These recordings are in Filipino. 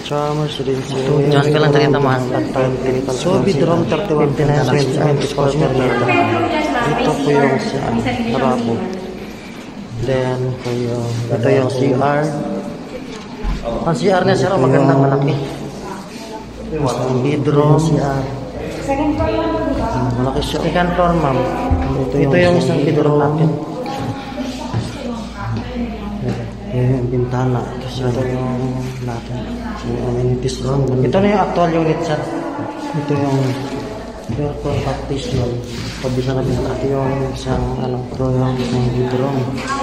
Charmers Residences. Diyan ka lang talaga tamaan. So, Bidrom 31 square meter. Dito po yung harabo. Then, ito yung CR. Ang CR niya sir, magandang malaki. Bidrom. Malaki siya. Second floor ma'am. Ito yung isang bedroom natin. Yung bintana. Kasi ito yung natin. Yung amenities doon. Ito na yung actual unit sir. Ito yung aircon partition. Kabisa na bintana. Ito yung isang ito yung bedroom.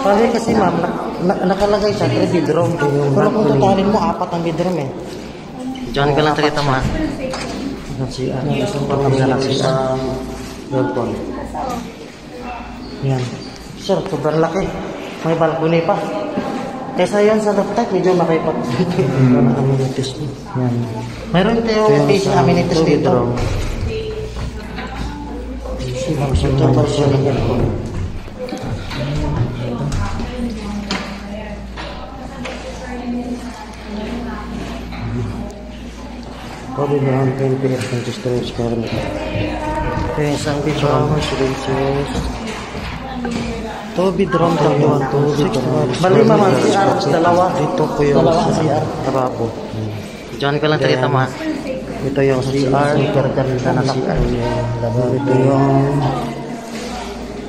Pare kasi ma'am, nakalagay siya 3 bedroom. Pero kung tutuhanin mo, 4 ang bedroom eh. Diyan ka lang talaga tamaan. Isang amenities sa aircon. Yan. Sir, sobrang laki. May balcony pa. Kaysa yan sa rooftop, medyo makipot. Amenities mo. Yan. Mayroon tayong basic amenities dito. Total siya ng aircon. Probably around 20 square meter. Ito yung isang bedroom. Charmers Residences. Ito, bedroom 31. Bali ma'am, CR, dalawa. Dito po yung CR. harabo. Diyan ka lang talaga tamaan. Ito yung CR. Ganda na CR. Ito yung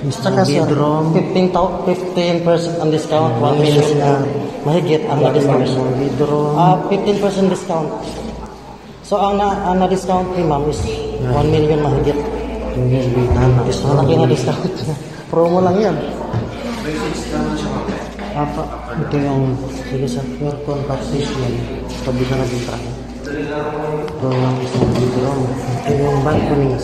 Saka sir, bedroom. 15% on discount, 1 million. Mahigit ang na-discount. Bedroom. 15% discount. So ang na-discount ni ma'am is 1 million mahigit. Ito yung bintana. Malaki na discount. Promo lang yan. Ito yung aircon partition. Kabisa na bintana. Ito yung isang bedroom. Ito yung balcony.